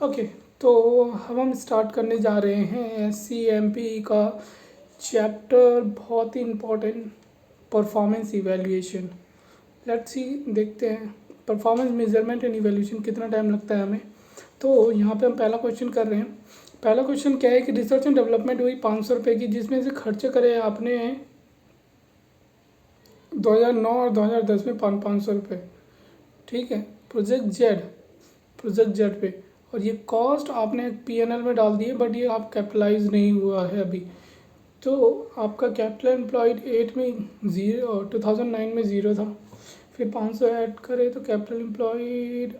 Okay, तो अब हम स्टार्ट करने जा रहे हैं CMP का चैप्टर, बहुत ही important, performance evaluation. Let's see, देखते हैं परफॉर्मेंस मेजरमेंट एंड इवैल्यूएशन कितना टाइम लगता है हमें। तो यहाँ पे हम पहला क्वेश्चन कर रहे हैं। पहला क्वेश्चन क्या है कि रिसर्च एंड डेवलपमेंट हुई 500 रुपये की, जिसमें से खर्चे करे आपने 2009 और 2010 में 500 रुपये। ठीक है, प्रोजेक्ट जेड पे, और ये कॉस्ट आपने PNL में डाल दी है, बट ये आप कैपिटलाइज नहीं हुआ है अभी। तो आपका कैपिटल एम्प्लॉयड 8 में 0 और 2009 में 0 था। फिर 500 ऐड करें तो कैपिटल एम्प्लॉयड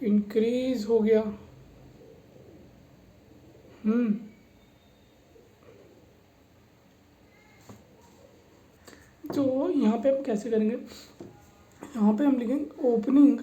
इंक्रीज हो गया। तो यहाँ पे हम कैसे करेंगे, यहाँ पे हम लिखेंगे ओपनिंग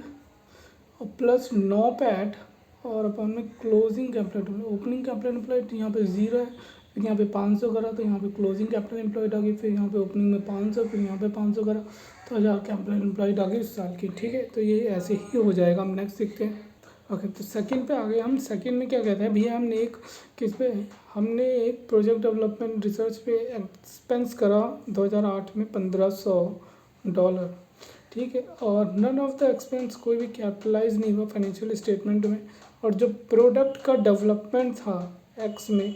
और प्लस नॉपैट और अपन में closing capital. Opening capital employed यहाँ पे 0 है, फिर यहाँ पे 500 करा तो यहाँ पे क्लोजिंग कैपिटल एम्प्लॉयड आ गई, फिर यहाँ पे ओपनिंग में 500, फिर यहाँ पे 500 करा तो 1000 कैपिटल एम्प्लॉयड आ गई उस साल की। ठीक है, तो ये ऐसे ही हो जाएगा। हम नेक्स्ट देखते हैं। ओके, तो सेकंड पे आ गए हम। सेकंड में क्या कहते हैं भैया, हमने एक किस पे, हमने एक प्रोजेक्ट डेवलपमेंट रिसर्च पे एक्सपेंस करा 2008 में $1500। ठीक है, और नन ऑफ द एक्सपेंस, कोई भी कैपिटलाइज नहीं हुआ फाइनेंशियल स्टेटमेंट में। और जो प्रोडक्ट का डेवलपमेंट था एक्स में,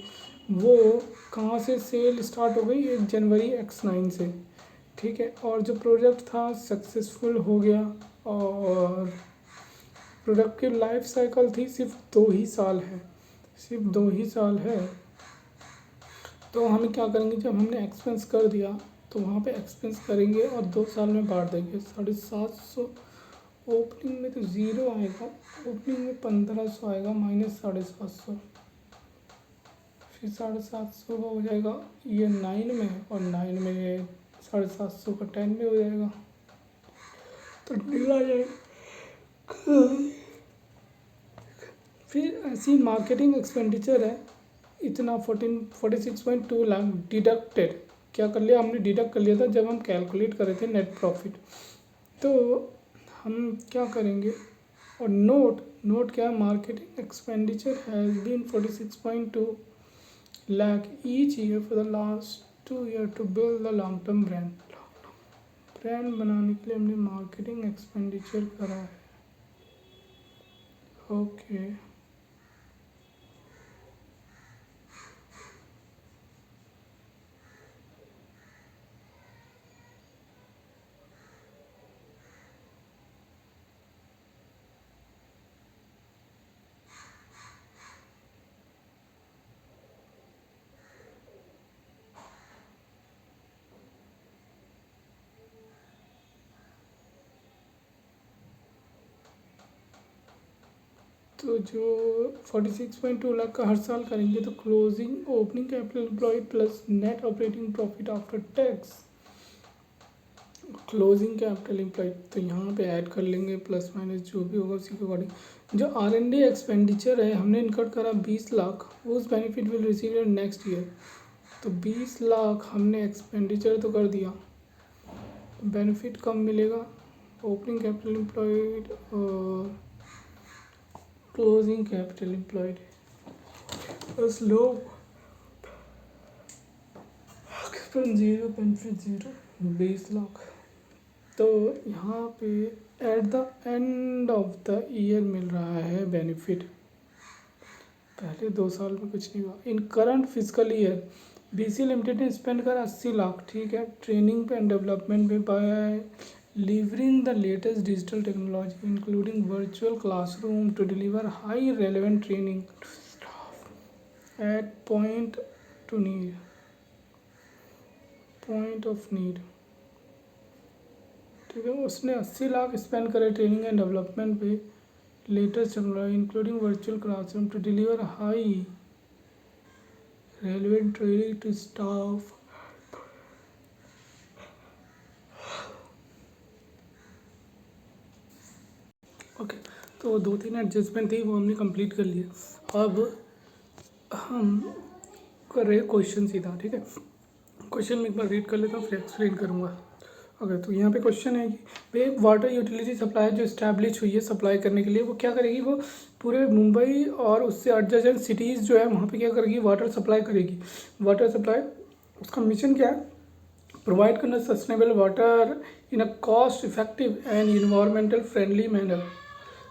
वो कहाँ से सेल स्टार्ट हो गई, 1 जनवरी X9 से। ठीक है, और जो प्रोजेक्ट था सक्सेसफुल हो गया, और प्रोडक्ट की लाइफ साइकिल थी सिर्फ 2 ही साल है, सिर्फ 2 ही साल है। तो हमें क्या करेंगे, जब हमने एक्सपेंस कर दिया तो वहाँ पे एक्सपेंस करेंगे और 2 साल में बांट देंगे। 750 ओपनिंग में तो 0 आएगा, ओपनिंग में 1500 आएगा माइनस 750, फिर 750 का हो जाएगा ये 9 में, और 9 में 750 का 10 में हो जाएगा, तो निकला जाएगा। फिर ऐसी मार्केटिंग एक्सपेंडिचर है इतना 46.2 लाख डिडक्टेड। क्या कर लिया हमने, डिडक्ट कर लिया था जब हम कैलकुलेट कर रहे थे नेट प्रॉफिट। तो हम क्या करेंगे, और नोट क्या है, marketing expenditure has been 46.2 lakh each year for the last 2 year to build the long term brand बनाने के लिए हमने मार्केटिंग एक्सपेंडिचर करा है। ओके, तो जो 46.2 लाख का हर साल करेंगे, तो closing opening capital employed plus net operating profit after tax, closing capital employed, तो यहाँ पे ऐड कर लेंगे प्लस माइनस जो भी होगा उसी के अकॉर्डिंग। जो R&D एक्सपेंडिचर है हमने इनकट करा 20 लाख, उस benefit will receive in next year. तो 20 लाख हमने एक्सपेंडिचर तो कर दिया, बेनिफिट कम मिलेगा। ओपनिंग कैपिटल एम्प्लॉयड और क्लोजिंग कैपिटल एम्प्लॉयड बस लो, 0 बेनिफिट 0, 20 लाख। तो यहाँ पे at the end of the year मिल रहा है बेनिफिट, पहले 2 साल में कुछ नहीं हुआ। In current physical year BC limited ने स्पेंड करा 80 लाख। ठीक है, ट्रेनिंग एंड डेवलपमेंट में by levering the latest digital technology including virtual classroom to deliver high relevant training at point of need. ठीक है, उसने 80 लाख स्पेंड करे ट्रेनिंग एंड डेवलपमेंट पे, latest technology including virtual classroom to deliver high relevant training to staff. Okay, तो 2-3 adjustment थी वो हमने complete कर लिया। अब हम कर रहे क्वेश्चन सीधा। ठीक है, क्वेश्चन में एक बार रीड कर लेता हूँ फिर एक्सप्लेन करूँगा। ओके, तो यहाँ पे क्वेश्चन है कि भाई वाटर यूटिलिटी सप्लाई जो इस्टेब्लिश हुई है सप्लाई करने के लिए, वो क्या करेगी, वो पूरे मुंबई और उससे एडजेसेंट सिटीज़ जो है वहाँ पे क्या करेगी, वाटर सप्लाई करेगी। वाटर सप्लाई, उसका मिशन क्या है, प्रोवाइड करना sustainable water in a cost effective and environmental friendly manner.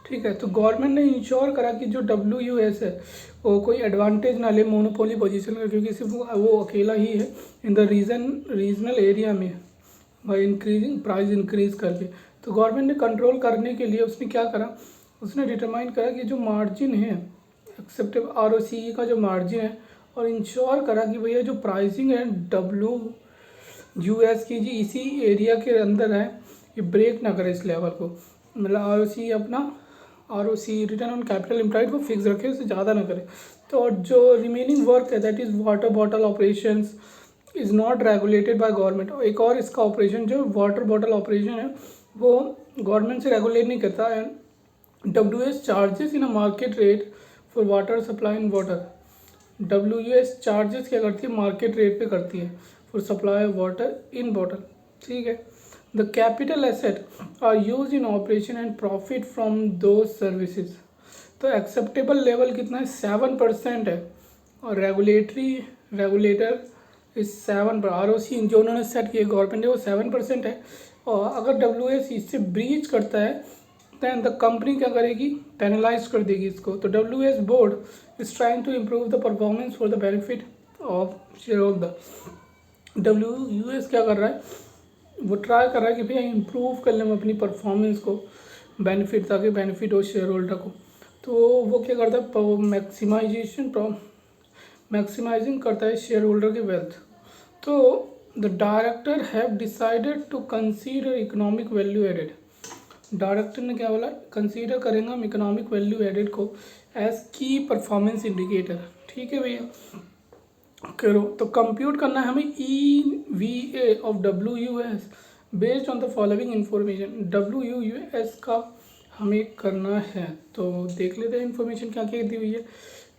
ठीक है, तो गवर्नमेंट ने इंश्योर करा कि जो WUS है वो कोई एडवांटेज ना ले मोनोपोली पोजीशन का, क्योंकि सिर्फ वो अकेला ही है इन द रीजनल एरिया में बाई इंक्रीजिंग प्राइस इंक्रीज करके। तो गवर्नमेंट ने कंट्रोल करने के लिए उसने क्या करा, उसने डिटरमाइन करा कि जो मार्जिन है एक्सेप्टेबल ROCE का जो मार्जिन है, और इंश्योर करा कि भैया जो प्राइसिंग है WUS की जी इसी एरिया के अंदर है, ये ब्रेक ना करे इस लेवल को, मतलब ROCE अपना ROCE return on capital employed को फिक्स रखे, उससे ज़्यादा ना करे। तो और जो रिमेनिंग वर्क है that is water bottle operations is not regulated by government. एक और इसका ऑपरेशन जो वाटर बॉटल ऑपरेशन है वो गवर्नमेंट से रेगुलेट नहीं करता। And WUS charges in a market rate for water supply in water. WUS charges क्या करती है, मार्केट रेट पे करती है for supply of water in water. ठीक है, the capital asset are use in operation and profit from दो services. तो acceptable level कितना है, 7% है, और रेगुलेटर इस 7 पर ROCE जो उन्होंने सेट किया गवर्नमेंट ने वो 7% है। और अगर WUS इससे ब्रीच करता है दैन द कंपनी क्या करेगी, पेनलाइज कर देगी इसको। तो WUS board is trying to improve the performance for the benefit of share holder. WUS क्या कर रहा है, वो ट्राई कर रहा है कि भैया इम्प्रूव कर लें अपनी परफॉर्मेंस को, बेनिफिट ताकि बेनिफिट हो शेयर होल्डर को। तो वो क्या करता है, मैक्सिमाइजिंग करता है शेयर होल्डर की वेल्थ। तो the director have decided to consider economic value added. Director ने क्या बोला, कंसीडर करेंगे हम इकोनॉमिक वैल्यू एडेड को एज की परफॉर्मेंस इंडिकेटर। ठीक है भैया, करो तो कंप्यूट करना है हमें EVA of WUS based on the following information. WUS का हमें करना है, तो देख लेते हैं इन्फॉर्मेशन क्या क्या दी हुई है।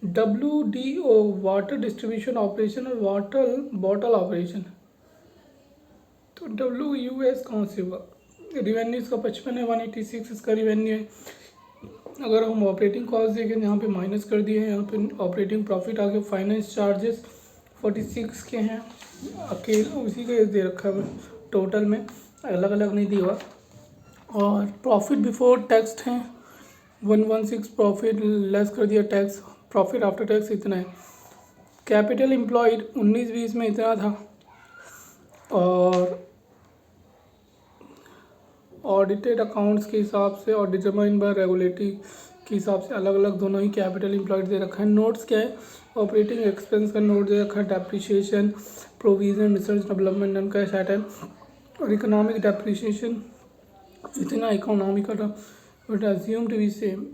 WDO वाटर डिस्ट्रीब्यूशन ऑपरेशन और वाटर बॉटल ऑपरेशन। तो WUS कहाँ से हुआ, रिवेन्यू इसका 55 है, 186 इसका रिवेन्यू है। अगर हम ऑपरेटिंग कॉस्ट देखें यहाँ पे माइनस कर दिए हैं, यहाँ पे ऑपरेटिंग प्रॉफिट आ गया। फाइनेंस चार्जेस 46 के हैं, अकेले उसी का दे रखा है टोटल में, अलग अलग नहीं दिया हुआ। और प्रॉफिट बिफोर टैक्स हैं 116, प्रॉफिट लेस कर दिया टैक्स, प्रॉफिट आफ्टर टैक्स इतना है। कैपिटल एम्प्लॉयड 19-20 में इतना था, और ऑडिटेड अकाउंट्स के हिसाब से और डिटरमाइन बाय रेगुलेटरी के हिसाब से अलग अलग दोनों ही कैपिटल एम्प्लॉयड दे रखा है। नोट्स क्या है, ऑपरेटिंग एक्सपेंस का नोट दे रखा है, depreciation, provision, research development, non cash item, और इकोनॉमिक डेप्रिसिएशन इतना इकोनॉमिक का but assume to be same.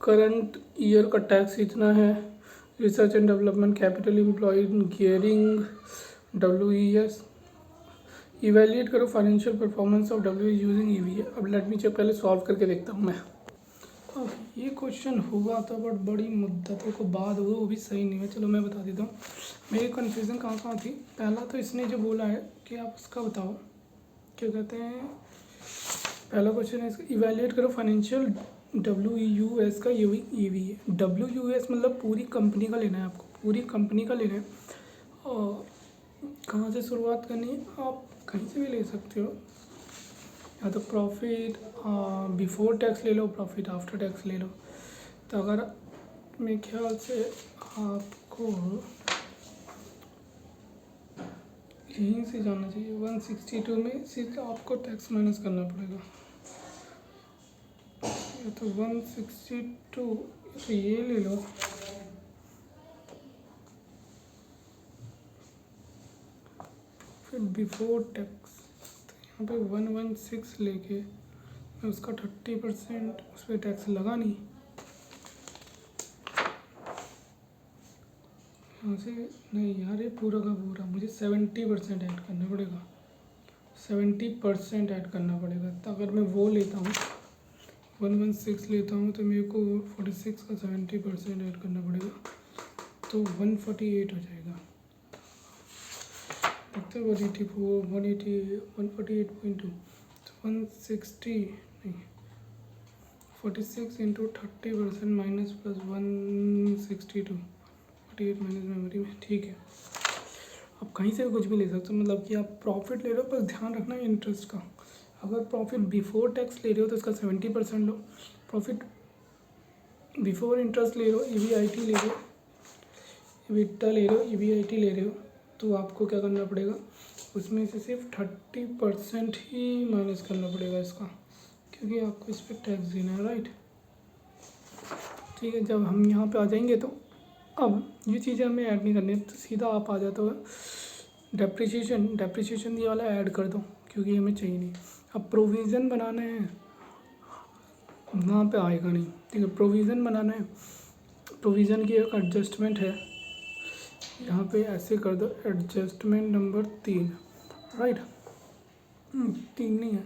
Current year का टैक्स इतना है। Research and development, capital employed, gearing, WES। Evaluate करो financial performance of WUS using EVA। अब let me check, पहले solve करके देखता हूँ मैं। अब ये क्वेश्चन हुआ था बट बड़ी मुद्दतों को बाद हुआ, वो भी सही नहीं है। चलो मैं बता देता हूँ मेरी कन्फ्यूज़न कहाँ कहाँ थी। पहला तो इसने जो बोला है कि आप उसका बताओ क्या कहते हैं, पहला क्वेश्चन है इसका, इवेल्यूएट करो फाइनेंशियल WUS का EVA। WUS मतलब पूरी कंपनी का लेना है आपको, पूरी कंपनी का लेना है। और कहाँ से शुरुआत करनी है, आप कहीं से भी ले सकते हो, या तो प्रॉफिट बिफोर टैक्स ले लो, प्रॉफिट आफ्टर टैक्स ले लो। तो अगर मेरे ख्याल से आपको यहीं से जाना चाहिए, 162 में सिर्फ आपको टैक्स माइनस करना पड़ेगा। या तो 162 तो ये ले लो, फिर बिफोर टैक्स तो यहाँ पे 116 लेके मैं उसका 30% उस पर टैक्स लगा नहीं, यहाँ से नहीं यार, ये पूरा का पूरा मुझे 70% ऐड करना पड़ेगा, 70% ऐड करना पड़ेगा। तो अगर मैं वो लेता हूँ 116 लेता हूँ तो मेरे को 46 का 70% ऐड करना पड़ेगा, तो 148 हो जाएगा। देखते 184 180 148.2 160 नहीं 46 into 30% minus plus 162 48 minus memory में, ठीक है। आप कहीं से भी कुछ भी ले सकते हो, मतलब कि आप प्रॉफिट ले रहे हो, बस ध्यान रखना इंटरेस्ट का। अगर प्रॉफिट बिफोर टैक्स ले रहे हो तो इसका 70% लो, प्रॉफिट बिफोर इंटरेस्ट ले रहे हो, EBIT ले रहे हो, EBITDA ले रहे हो, EBIT ले रहे हो, तो आपको क्या करना पड़ेगा, उसमें से सिर्फ 30% ही माइनस करना पड़ेगा इसका, क्योंकि आपको इस पर टैक्स देना है, राइट। ठीक है, जब हम यहाँ पे आ जाएंगे तो अब ये चीज़ें हमें ऐड नहीं करनी है, तो सीधा आप आ जाते हो डेप्रिसिएशन ये वाला ऐड कर दो, क्योंकि हमें चाहिए नहीं। अब प्रोविज़न बनाना है, वहाँ पे आएगा नहीं, ठीक है। प्रोविज़न बनाना है, प्रोविज़न की एक एडजस्टमेंट है, यहाँ पे ऐसे कर दो, एडजस्टमेंट नंबर 3, राइट। 3 नहीं है,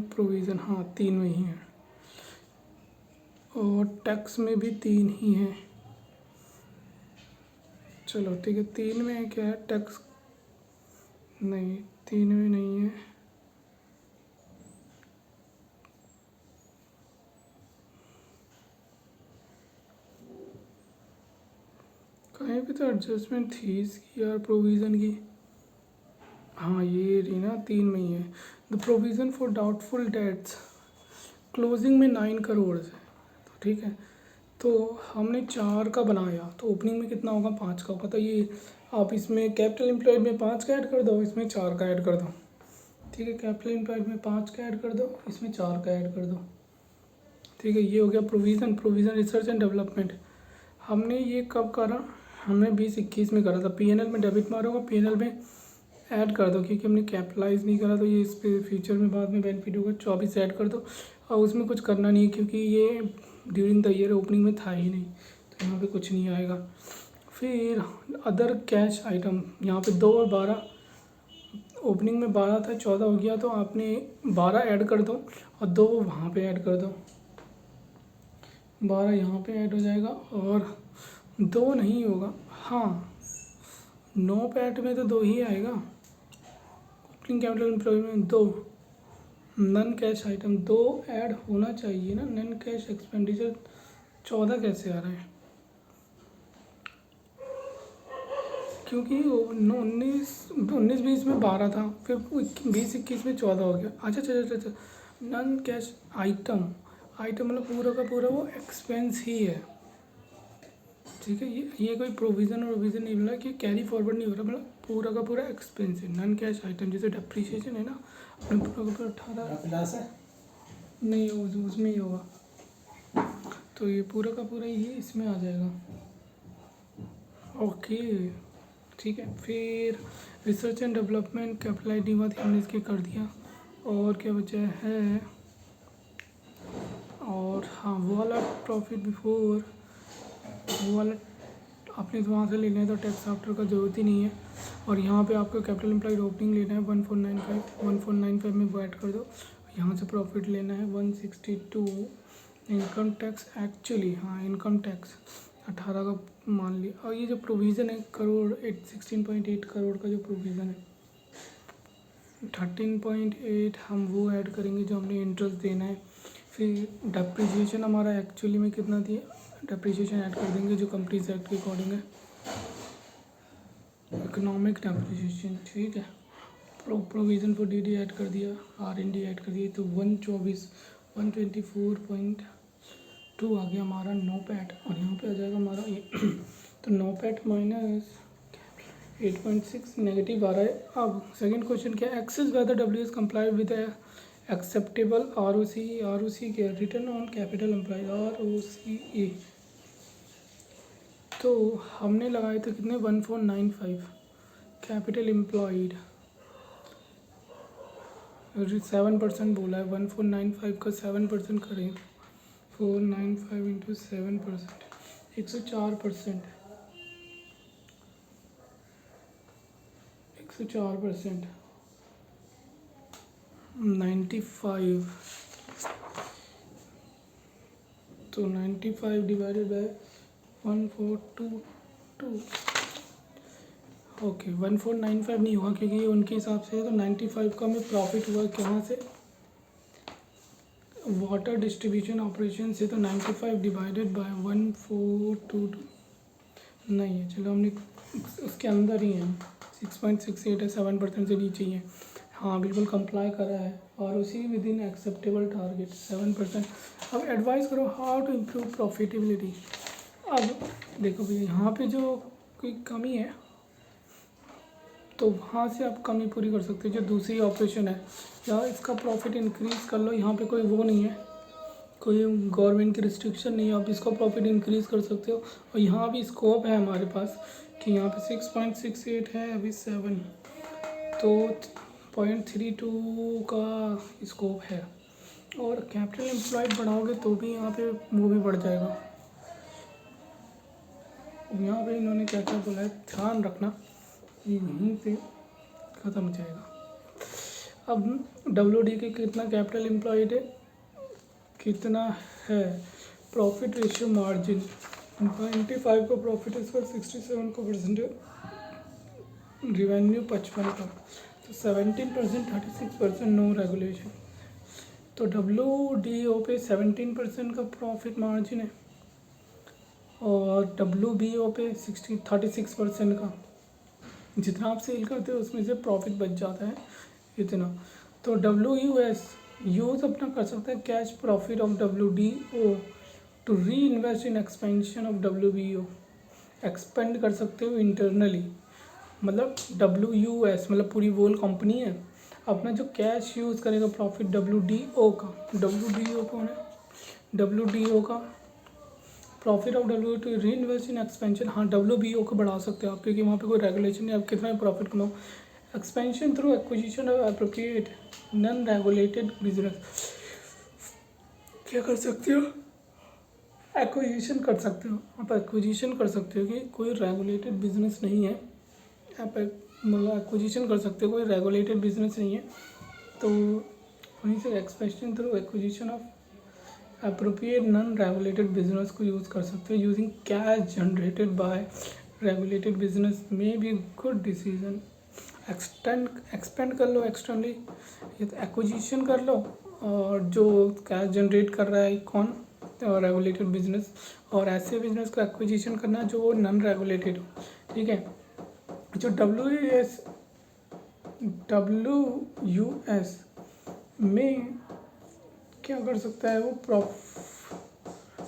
प्रोविज़न, हाँ 3 में ही है, और टैक्स में भी 3 ही है। चलो ठीक है, 3 में क्या है, टैक्स नहीं, 3 में नहीं है, कहीं पे तो एडजस्टमेंट थी इसकी यार, प्रोविज़न की, हाँ ये रही ना, 3 में ही है। The provision for doubtful debts closing में 9 करोड़ है, तो ठीक है, तो हमने 4 का बनाया, तो ओपनिंग में कितना होगा, 5 का होगा, तो ये आप इसमें कैपिटल एम्प्लॉयड में 5 का ऐड कर दो, इसमें 4 का ऐड कर दो, ठीक है। कैपिटल एम्प्लॉयड में 5 का ऐड कर दो, इसमें 4 का ऐड कर दो, ठीक है। ये हो गया प्रोविज़न रिसर्च एंड डेवलपमेंट। हमने ये कब करा, हमने 2021 में करा था, PNL में डेबिट मारोगा, PNL में ऐड कर दो, क्योंकि हमने कैपिटलाइज नहीं करा, तो ये इस पे फ्यूचर में बाद में बेनिफिट होगा। 24 ऐड कर दो, और उसमें कुछ करना नहीं है, क्योंकि ये ड्यूरिंग द ईयर ओपनिंग में था ही नहीं, तो यहाँ पे कुछ नहीं आएगा। फिर अदर कैश आइटम, यहाँ पे 2 और 12, ओपनिंग में 12 था, 14 हो गया, तो आपने 12 ऐड कर दो और 2 वहाँ पे ऐड कर दो, 12 यहाँ पे ऐड हो जाएगा, और 2 नहीं होगा, हाँ 9 पैट में तो 2 ही आएगा, ओपनिंग कैपिटल एम्प्लॉय में 2, नन कैश आइटम 2 ऐड होना चाहिए ना, नन कैश एक्सपेंडिचर 14 कैसे आ रहा है, क्योंकि 19-20 में 12 था, फिर 20-21 में 14 हो गया। अच्छा, नन कैश आइटम मतलब पूरा का पूरा वो एक्सपेंस ही है, ठीक है। ये कोई प्रोविज़न और प्रोविज़न नहीं मिला कि कैरी फॉरवर्ड नहीं हो रहा, मतलब पूरा का पूरा एक्सपेंस है, नन कैश आइटम। जैसे डेप्रिसिएशन है ना, अपने पूरा का पूरा 18 नहीं उसमें ही होगा, तो ये पूरा का पूरा ये इसमें आ जाएगा, ओके ठीक है। फिर रिसर्च एंड डेवलपमेंट कैपिटलाइज नहीं हुआ, हमने इसके कर दिया, और क्या बचा है, और हाँ वो वाला प्रॉफिट बिफोर, वो वाला आपने तो वहाँ से लेना है, तो टैक्स आफ्टर का ज़रूरत ही नहीं है। और यहाँ पे आपको कैपिटल एम्प्लॉयड ओपनिंग लेना है 1495 में वो ऐड कर दो, यहाँ से प्रॉफिट लेना है 162, इनकम टैक्स एक्चुअली, हाँ इनकम टैक्स 18 का मान लिया। और ये जो प्रोविज़न है करोड़ 16.8 करोड़ का जो प्रोविज़न है, 13.8 हम वो ऐड करेंगे जो हमने इंटरेस्ट देना है। फिर डेप्रिसिएशन हमारा एक्चुअली में कितना दिया, डेप्रिसिएशन ऐड कर देंगे जो कंपनीज एक्ट के अकॉर्डिंग है, इकोनॉमिक डेप्रिसिएशन, ठीक है। प्रोविज़न फॉर DD ऐड कर दिया, R&D ऐड कर दिया, तो 124.2 आ गया हमारा नो पैट, और यहाँ पे आ जाएगा हमारा तो नो पैट माइनस 8.6 नेगेटिव आ रहा है। अब सेकंड क्वेश्चन क्या है, assess whether WS comply with acceptable ROC क्या, return on capital employed, ROCE, तो हमने लगाए थे कितने 1495, कैपिटल एम्प्लॉयड 7% बोला है, 1495 का 7% करें, 495 इंटू 7%, 104%, 95, तो 95 डिवाइडेड बाय 1422, ओके 1495 नहीं हुआ क्योंकि उनके हिसाब से तो 95 का में प्रॉफिट हुआ कहाँ से, वाटर डिस्ट्रीब्यूशन ऑपरेशन से। तो 95 डिवाइडेड बाय 1422 नहीं है, चलो हमने उसके अंदर ही है, 6.68 है, 7% से नीचे ही है। हाँ बिल्कुल कंप्लाई कर रहा है और उसी विद इन एक्सेप्टेबल टारगेट 7%। अब एडवाइस करो हाउ टू इम्प्रूव प्रॉफिटेबिलिटी। अब देखो भैया यहाँ पे जो कोई कमी है तो वहाँ से आप कमी पूरी कर सकते हो। जो दूसरी ऑपरेशन है या इसका प्रॉफिट इंक्रीज़ कर लो, यहाँ पे कोई वो नहीं है, कोई गवर्नमेंट की रिस्ट्रिक्शन नहीं है, आप इसका प्रॉफिट इंक्रीज़ कर सकते हो। और यहाँ भी स्कोप है हमारे पास कि यहाँ पे 6.68 है, अभी 7, तो 0.32 का स्कोप है। और कैपिटल एम्प्लॉयड बढ़ाओगे तो भी यहाँ पे वो भी बढ़ जाएगा। यहाँ पे इन्होंने क्या क्या बोला है ध्यान रखना, ये यहीं पे ख़त्म हो जाएगा। अब WD के कितना कैपिटल एम्प्लॉयड है, कितना है प्रॉफिट रेशियो मार्जिन, 95 का प्रॉफिट है, इसका 67 का परसेंट है, रिवेन्यू 55 का, तो 17%, 36% नो रेगुलेशन। तो WDO पे 17% का प्रॉफिट मार्जिन है और WBO पे 36% का। जितना आप सेल करते हो उसमें से प्रॉफिट बच जाता है इतना। तो WUS यूज़ अपना कर सकता है cash profit of WDO to reinvest in expansion of WBO। Expand कर सकते हो इंटरनली, मतलब WUS मतलब पूरी वोल कंपनी है, अपना जो कैश यूज़ करेगा प्रॉफिट WDO का, WDO कौन है, WDO का profit of WDO to reinvest in expansion. हाँ WBO को बढ़ा सकते हो आप क्योंकि वहाँ पे कोई रेगुलेशन नहीं, आप कितना भी प्रॉफिट कमाओ। Expansion through acquisition of appropriate non regulated business, क्या कर सकते हो, एक्विजिशन कर सकते हो, आप एक्विजिशन कर सकते हो कि कोई रेगुलेटेड बिजनेस नहीं है, आप मतलब एक्विजिशन कर सकते हो, कोई रेगुलेटेड बिजनेस नहीं है। तो वहीं से expansion through acquisition of appropriate non regulated business को यूज़ कर सकते हो। Using cash generated by regulated business में भी गुड डिसीजन। एक्सपेंड कर लो एक्सटर्नली, या तो एक्विजिशन कर लो, और जो कैश जनरेट कर रहा है कौन, रेगुलेटेड बिजनेस, और ऐसे बिजनेस को एक्विजिशन करना जो नॉन रेगुलेटेड हो। ठीक है, जो WUS में क्या कर सकता है वो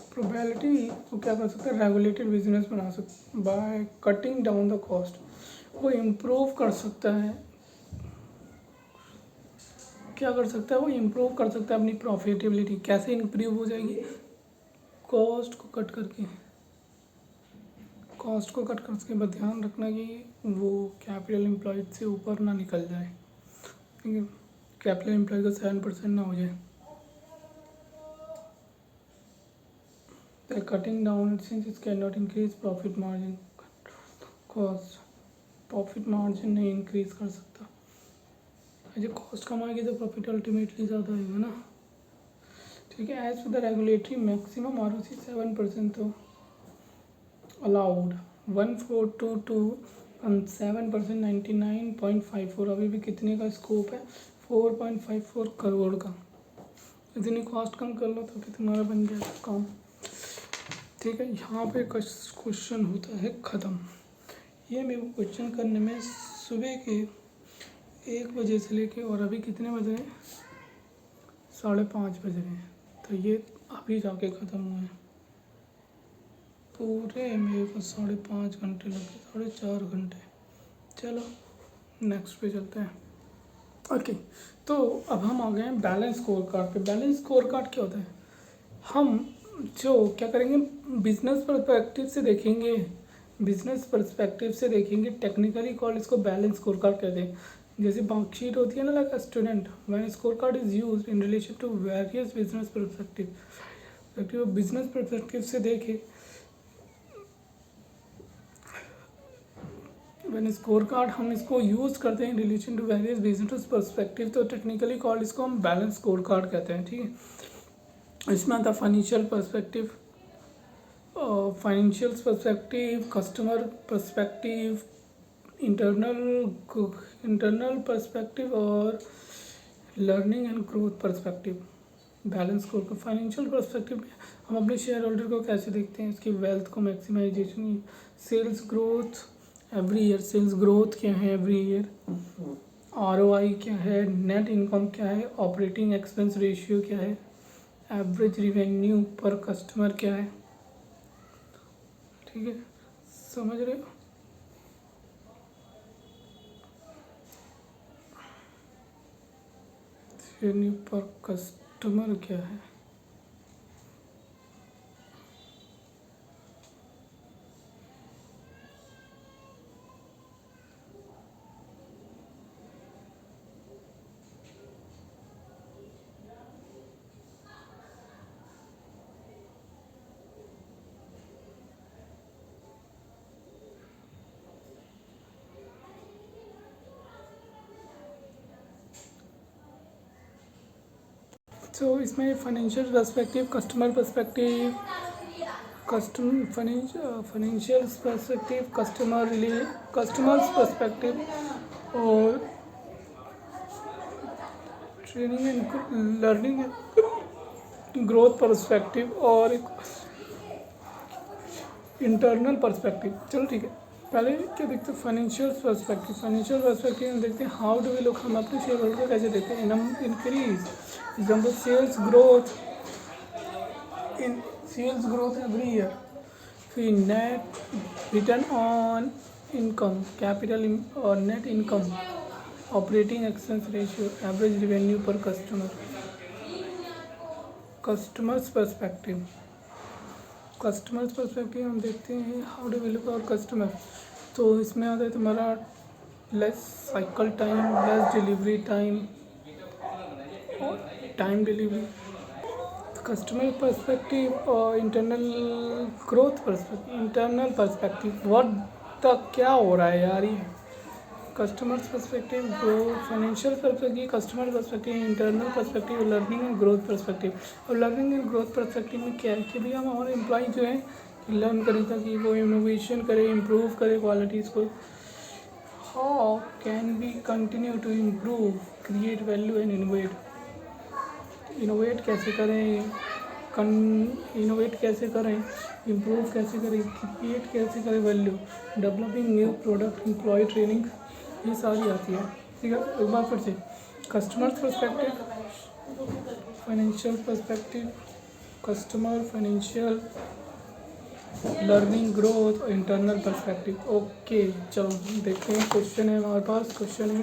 प्रोबेबिलिटी को क्या कर सकता है, रेगुलेटेड बिजनेस बना सकता by cutting down the cost, वो इम्प्रूव कर सकता है, क्या कर सकता है वो इम्प्रूव कर सकता है अपनी प्रॉफिटेबिलिटी। कैसे इम्प्रूव हो जाएगी, कॉस्ट को कट करके, कॉस्ट को कट करके, बस ध्यान रखना कि वो कैपिटल एम्प्लॉयड से ऊपर ना निकल जाए, ठीक है, कैपिटल एम्प्लॉयड का 7% ना हो जाए। Cutting down since it can not increase profit margin, cost profit margin नहीं इंक्रीज कर सकता। जब कॉस्ट कम आएगी तो प्रॉफिट अल्टीमेटली ज़्यादा आएगा ना, ठीक है। As per the regulatory maximum ROC 7%, तो अलाउड 1422 और 7% 99.54। अभी भी कितने का स्कोप है, 4.54 करोड़ का। इतनी कॉस्ट कम कर लो तो फिर तुम्हारा बन जाएगा काम, ठीक है। यहाँ पे क्वेश्चन होता है ख़त्म। ये मेरे को क्वेश्चन करने में सुबह के 1 बजे से लेके और अभी कितने बज रहे हैं, 5:30 बज रहे हैं, तो ये अभी जाके ख़त्म हुए हैं। पूरे मेरे को 5.5 घंटे लगे, 4.5 घंटे। चलो नेक्स्ट पे चलते हैं। ओके, तो अब हम आ गए हैं बैलेंस स्कोर कार्ड पे। बैलेंस स्कोर कार्ड क्या होता है, हम जो क्या करेंगे बिजनेस पर्सपेक्टिव से देखेंगे, बिजनेस पर्सपेक्टिव से देखेंगे, टेक्निकली कॉल इसको बैलेंस स्कोर कार्ड कहते हैं। जैसे मार्कशीट होती है ना, like a student, when scorecard is used in relation to various business perspective, business perspective से देखे व्हेन स्कोर कार्ड हम इसको यूज़ करते हैं in relation to various business perspective, तो टेक्निकली कॉल इसको हम बैलेंस स्कोर कार्ड कहते हैं, ठीक है। इसमें आता है financial perspective, financial perspective, customer perspective, internal perspective और learning and growth perspective. Balance score का फाइनेंशियल पर्सपेक्टिव में हम अपने शेयर होल्डर को कैसे देखते हैं, इसकी वेल्थ को maximisation, sales growth every year, sales growth क्या है एवरी ईयर, ROI क्या है, नेट इनकम क्या है, ऑपरेटिंग एक्सपेंस रेशियो क्या है, एवरेज रिवेन्यू पर कस्टमर क्या है। ठीक है, समझ रहे हो। रेवेन्यू पर कस्टमर क्या है। तो इसमें financial perspective, customer perspective, financial perspective, customers perspective और training and learning growth perspective और एक इंटरनल पर्सपेक्टिव। चलो ठीक है, पहले क्या देखते हैं फाइनेंशियल पर्सपेक्टिव। फाइनेंशियल पर्सपेक्टिव में देखते हैं हाउ डू वी लुक, हम अपने शेयर होल्डर को कैसे देखते हैं। Increase example sales growth every year, फिर net return on income, capital और net income, operating expense ratio, average revenue per customer. Customers perspective हम देखते हैं how do we look our customer. तो इसमें आता है तुम्हारा less cycle time, less delivery time और टाइम डिलीवरी। कस्टमर पर्सपेक्टिव और इंटरनल पर्सपेक्टिव व्हाट द क्या हो रहा है यार ये। Customers perspective, financial perspective, customer perspective, internal perspective, learning and growth perspective. और लर्निंग एंड ग्रोथ पर्सपेक्टिव में क्या है कि भैया हम हमारे एम्प्लॉय जो है लर्न करें ताकि वो इनोवेशन करे, इम्प्रूव करे क्वालिटीज़ को। How can we continue to improve, create value and innovate कैसे करें, इम्प्रूव कैसे करें, क्रिएट कैसे करें value, developing new product, employ training, ये सारी आती है। ठीक है, एक बार फिर से customer perspective, financial perspective, customer, financial, learning growth और इंटरनल पर्सपेक्टिव। ओके, चलो देखते हैं क्वेश्चन है हमारे पास। क्वेश्चन है